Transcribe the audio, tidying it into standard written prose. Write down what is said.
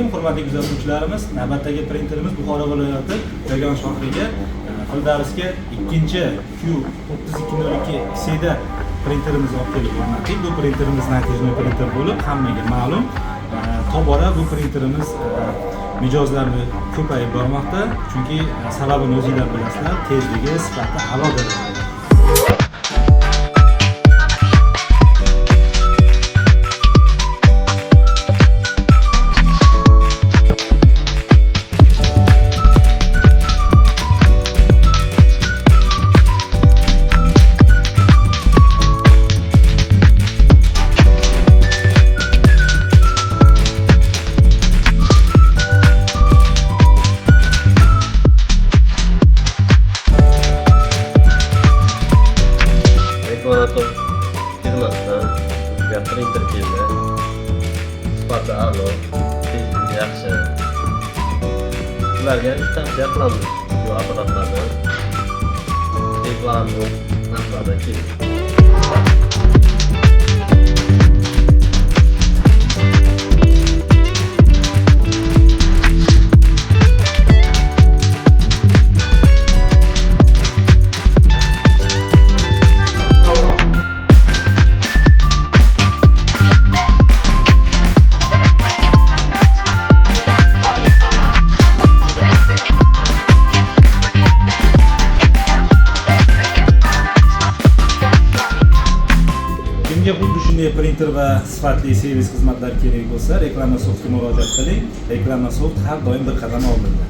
Assalomu alaykum hurmatli kuzatuvchilarimiz. Navbatdagi printerimiz Buxoro viloyati Kogon shahriga Fildarsga 2Q3202 Xeda printerimizni olib keldik. Bu printerimiz natijali printer bo'lib, hammaga ma'lum. Tobora bu printerimiz mijozlarni ko'payib bormoqda, chunki sababini o'zingizlar bilasizlar, tezligi, sifati a'lo darajada. Firmasidan bizga printer keldi. Sifati a'lo, tezligi yaxshi. Ularga tavsiya qilamiz bu apparatlarni. Reklama narxlarda keldi. Kimga xuddi shunday printer va sifatli servis xizmatlar kerak bo'lsa, Reklama Softga murojaat qiling. Reklama Soft har doim bir qadam oldinda.